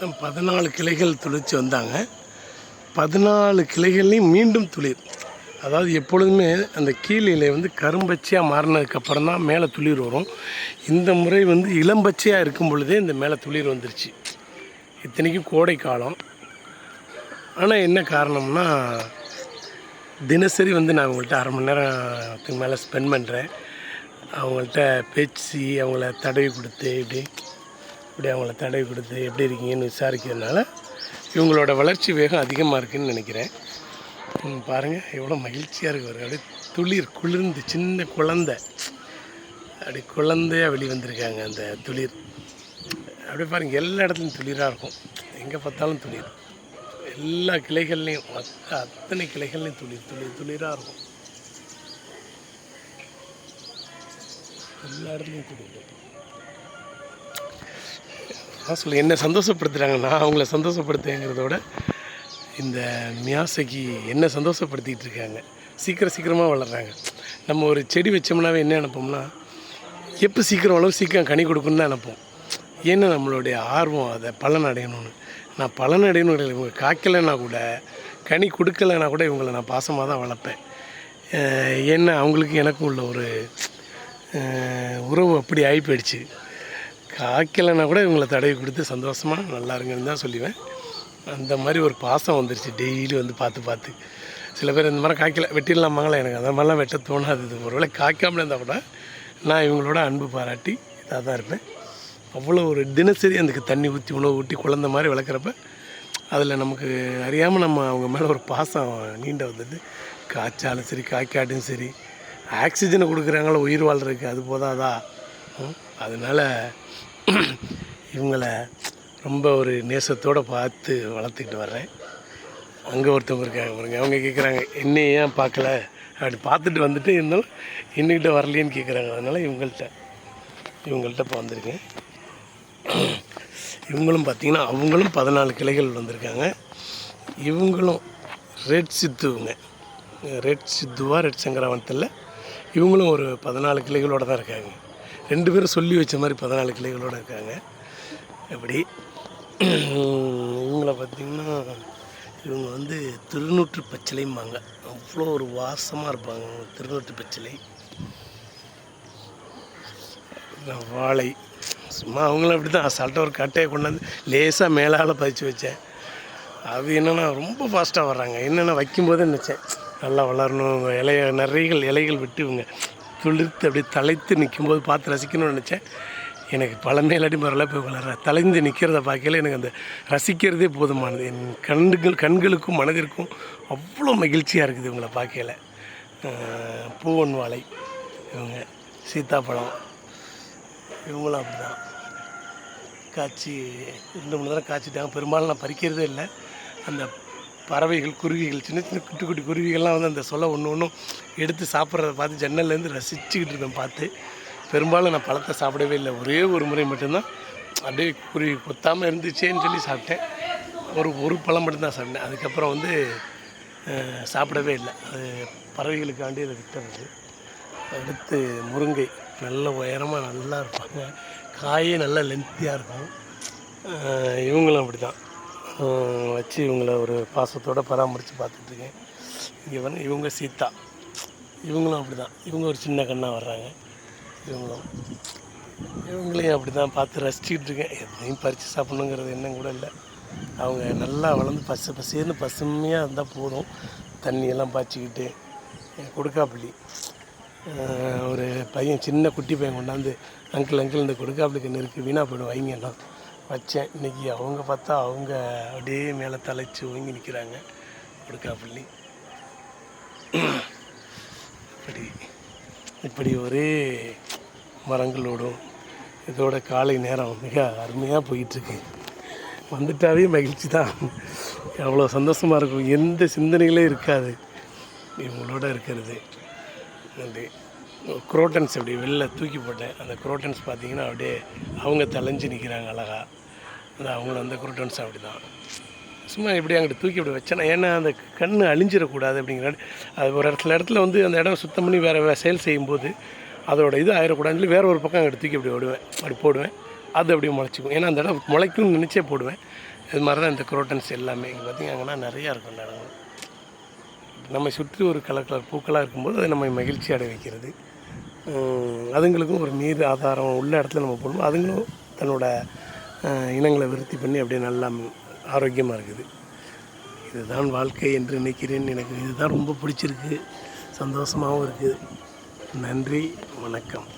14 கிளைகள் துளிர்ச்சி வந்தாங்க. 14 கிளைகள்லையும் மீண்டும் துளிர். அதாவது எப்பொழுதுமே அந்த கீழ் இலை வந்து கரும்பச்சையாக மாறினதுக்கப்புறம் தான் மேலே துளிர் வரும். இந்த முறை வந்து இளம்பச்சையாக இருக்கும் பொழுதே இந்த மேலே துளிர் வந்துருச்சு. இத்தனைக்கும் கோடை காலம். ஆனால் என்ன காரணம்னா, தினசரி வந்து நான் அவங்கள்ட்ட அரை மணி நேரத்துக்கு மேலே ஸ்பெண்ட் பண்ணுறேன். அவங்கள்ட்ட பேச்சு, அவங்கள தடவி கொடுத்து இப்படி அவங்கள தடவி கொடுத்து எப்படி இருக்கீங்கன்னு விசாரிக்கிறதுனால இவங்களோட வளர்ச்சி வேகம் அதிகமாக இருக்குதுன்னு நினைக்கிறேன். பாருங்கள் எவ்வளோ மகிழ்ச்சியாக இருக்குது. அப்படியே துளிர் குளிர்ந்து சின்ன குழந்தை அப்படி குழந்தையாக வெளிவந்திருக்காங்க. அந்த துளிர் அப்படியே பாருங்கள், எல்லா இடத்துலையும் துளிராக இருக்கும். எங்கே பார்த்தாலும் துளிர், எல்லா கிளைகள்லையும் அத்தனை கிளைகள்லையும் துளிராக இருக்கும். எல்லா இடத்துலையும் துளிர். சொல்லி என்ன சந்தோஷப்படுத்துகிறாங்க. நான் அவங்கள சந்தோஷப்படுத்துங்கிறதோட இந்த மியாசகி என்ன சந்தோஷப்படுத்திகிட்டு இருக்காங்க. சீக்கிரமாக வளர்கிறாங்க. நம்ம ஒரு செடி வச்சோம்னாவே என்ன நினைப்போம்னா, எப்போ சீக்கிரம் கனி கொடுக்குன்னு தான் நினைப்போம். ஏன்னா நம்மளுடைய ஆர்வம் அதை பலன் அடையணும்னு. நான் பலன் அடையணும், இவங்க காய்க்கலைன்னா கூட, கனி கொடுக்கலைன்னா கூட இவங்களை நான் பாசமாக தான் வளர்ப்பேன். ஏன்னா அவங்களுக்கு எனக்கும் உள்ள ஒரு உறவு அப்படி ஆகி போயிடுச்சு. காய்க்கலைன்னா கூட இவங்களை தடவி கொடுத்து சந்தோஷமாக நல்லா இருங்கன்னு தான் சொல்லுவேன். அந்த மாதிரி ஒரு பாசம் வந்துருச்சு. டெய்லி வந்து பார்த்து சில பேர் இந்த மாதிரி காய்க்கலை வெட்டிடலாமாங்களா, எனக்கு அந்த மாதிரிலாம் வெட்ட தோணாது. இது ஒருவேளை காய்க்காமலே இருந்தால் கூட நான் இவங்களோட அன்பு பாராட்டி இதாக தான் இருப்பேன். அவ்வளோ ஒரு தினசரி அதுக்கு தண்ணி ஊற்றி உணவு ஊட்டி குழந்த மாதிரி வளர்க்குறப்ப அதில் நமக்கு அறியாமல் நம்ம அவங்க மேலே ஒரு பாசம் நீண்ட வந்தது. காய்ச்சாலும் சரி காய்க்காட்டும் சரி, ஆக்சிஜனை கொடுக்குறாங்களோ உயிர் வாழ்கிறதுக்கு, அது போதாதா? அதனால் இவங்களை ரொம்ப ஒரு நேசத்தோடு பார்த்து வளர்த்துக்கிட்டு வர்றேன். அங்கே ஒருத்தவங்க இருக்காங்க பாருங்க, அவங்க கேட்குறாங்க என்னை ஏன் பார்க்கல, அப்படி பார்த்துட்டு வந்துட்டு இருந்தாலும் இன்னிக்கிட்ட வரலையேன்னு கேட்குறாங்க. அதனால் இவங்கள்ட்ட இப்போ வந்திருக்கேன். இவங்களும் பார்த்திங்கன்னா அவங்களும் 14 கிளைகள் வந்திருக்காங்க. இவங்களும் ரெட் சித்துவா ரெட் சங்கராவனத்தில் இவங்களும் ஒரு 14 கிளைகளோடு தான் இருக்காங்க. 2 பேரும் சொல்லி வச்ச மாதிரி 14 கிளைகளோடு இருக்காங்க. எப்படி இவங்கள பார்த்திங்கன்னா இவங்க வந்து திருநூற்று பச்சிலைம்பாங்க. அவ்வளோ ஒரு வாசமாக இருப்பாங்க திருநூற்று பச்சிலை. வாழை சும்மா அவங்களும் அப்படி தான் அசால்ட்டாக ஒரு கட்டையை கொண்டாந்து லேசாக மேலால் பதிச்சு வச்சேன். அது என்னென்னா ரொம்ப ஃபாஸ்ட்டாக வர்றாங்க. என்னென்னா வைக்கும்போதே நினச்சேன் நல்லா வளரணும், இலைகள் விட்டு இவங்க துளிர்த்து அப்படியே தலைத்து நிற்கும்போது பார்த்து ரசிக்கணும்னு நினச்சேன். எனக்கு பல மேலாடி மரலாம் போய் வளர தலைந்து நிற்கிறத பார்க்கல எனக்கு அந்த ரசிக்கிறதே போதுமானது. என் கண்களுக்கும் மனதிற்கும் அவ்வளோ மகிழ்ச்சியாக இருக்குது இவங்களை பார்க்கல. பூவன் வாழை, இவங்க சீத்தாப்பழம், இவங்களும் அப்படி தான் காய்ச்சி 2-3 தடவை காய்ச்சிட்டாங்க. பெரும்பாலும் நான் பறிக்கிறதே இல்லை. அந்த பறவைகள், குருவிகள், சின்ன குட்டி குருவிகள்லாம் வந்து அந்த சொல்ல ஒன்றும் எடுத்து சாப்பிட்றத பார்த்து ஜன்னல்லேருந்து ரசிச்சுக்கிட்டு இருப்பேன் பார்த்து. பெரும்பாலும் நான் பழத்தை சாப்பிடவே இல்லை. ஒரே ஒரு முறை மட்டும்தான் அப்படியே குருவி கொத்தாமல் இருந்துச்சேன்னு சொல்லி சாப்பிட்டேன். ஒரு பழம் மட்டும்தான் சாப்பிட்டேன். அதுக்கப்புறம் வந்து சாப்பிடவே இல்லை. அது பறவைகளுக்காண்டி அதை விட்டுறது. அடுத்து முருங்கை, நல்ல உயரமாக நல்லா இருப்பாங்க. காயே நல்லா லென்த்தியாக இருக்கும். இவங்களும் அப்படி தான் வச்சு இவங்கள ஒரு பாசத்தோடு பராமரித்து பார்த்துட்ருக்கேன். இங்கே வந்து இவங்க சீத்தா, இவங்களும் அப்படி தான். இவங்க ஒரு சின்ன கண்ணாக வர்றாங்க. இவங்களையும் அப்படி தான் பார்த்து ரசிச்சுக்கிட்டு இருக்கேன். எதையும் பறித்து சாப்பிட்ணுங்கிறது எண்ணம் கூட இல்லை. அவங்க நல்லா வளர்ந்து பசுமையாக இருந்தால் போதும். தண்ணியெல்லாம் பாய்ச்சிக்கிட்டு கொடுக்காப்புளி ஒரு பையன், சின்ன குட்டி பையன் கொண்டாந்து அங்கிள் இந்த கொடுக்காப்புளிக்கு நெருக்கு வீணாக போய்டும் வைங்கன்னா வச்சேன். இன்றைக்கி அவங்க பார்த்தா அவங்க அப்படியே மேலே தலைச்சி ஓங்கி நிற்கிறாங்க. கொடுக்காப்புளி இப்படி ஒரே மரங்களோடும் இதோட காலை நேரம் மிக அருமையாக போயிட்டுருக்கு. வந்துட்டாவே மகிழ்ச்சி தான். அவ்வளோ சந்தோஷமாக இருக்கும். எந்த சிந்தனைகளே இருக்காது இவங்களோட இருக்கிறது. அப்படி குரோட்டன்ஸ் அப்படி வெளில தூக்கி போட்டேன். அந்த குரோட்டன்ஸ் பார்த்திங்கன்னா அப்படியே அவங்க தலைஞ்சு நிற்கிறாங்க அழகாக. அவங்களும் அந்த குரோட்டன்ஸ் அப்படி தான் சும்மா இப்படி அங்கிட்டு தூக்கி அப்படி வச்சேன்னா, ஏன்னா அந்த கண் அழிஞ்சிடக்கூடாது அப்படிங்கிற அது ஒரு இடத்துல வந்து அந்த இடம் சுத்தம் பண்ணி வேறு செயல் செய்யும்போது அதோட இது ஆயிடக்கூடாதுன்னு சொல்லி வேறு ஒரு பக்கம் அங்கிட்டு தூக்கி அப்படி விடுவேன். அப்படி போடுவேன். அது அப்படியே முளைச்சிக்கும். ஏன்னா அந்த இடம் முளைக்கும்னு நினச்சே போடுவேன். இது மாதிரி தான் இந்த குரோட்டன்ஸ் எல்லாமே இங்கே பார்த்திங்கன்னா நிறையா இருக்கும் இந்த இடங்கள். நம்ம சுற்றி ஒரு கலர் கலர் பூக்களாக இருக்கும்போது அதை நம்ம மகிழ்ச்சி அடைய வைக்கிறது. அதுங்களுக்கும் ஒரு நீர் ஆதாரம் உள்ள இடத்துல நம்ம போடும்போது அதுங்களும் தன்னோட இனங்களை விருத்தி பண்ணி அப்படியே நல்லா ஆரோக்கியமாக இருக்குது. இதுதான் வாழ்க்கை என்று நினைக்கிறேன். எனக்கு இதுதான் ரொம்ப பிடிச்சிருக்கு, சந்தோஷமாகவும் இருக்குது. நன்றி, வணக்கம்.